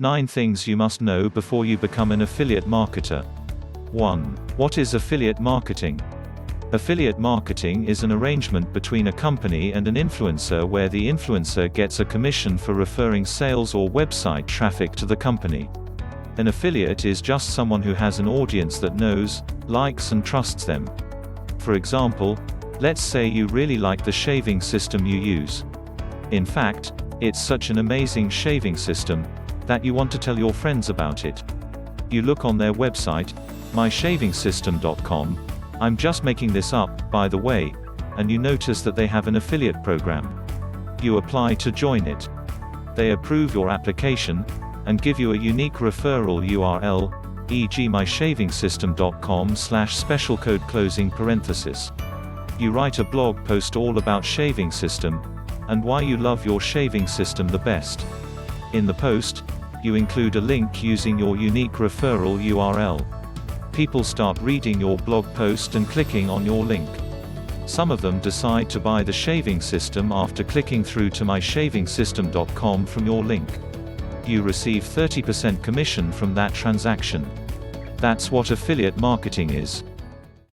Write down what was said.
9 things you must know before you become an affiliate marketer. 1. What is affiliate marketing? Affiliate marketing is an arrangement between a company and an influencer where the influencer gets a commission for referring sales or website traffic to the company. An affiliate is just someone who has an audience that knows, likes and trusts them. For example, let's say you really like the shaving system you use. In fact, it's such an amazing shaving system that you want to tell your friends about it. You look on their website, myshavingsystem.com, I'm just making this up, by the way, and you notice that they have an affiliate program. You apply to join it. They approve your application and give you a unique referral URL, e.g. myshavingsystem.com/special code closing parenthesis. You write a blog post all about shaving system and why you love your shaving system the best. In the post, you include a link using your unique referral URL. People start reading your blog post and clicking on your link. Some of them decide to buy the shaving system after clicking through to myshavingsystem.com from your link. You receive 30% commission from that transaction. That's what affiliate marketing is.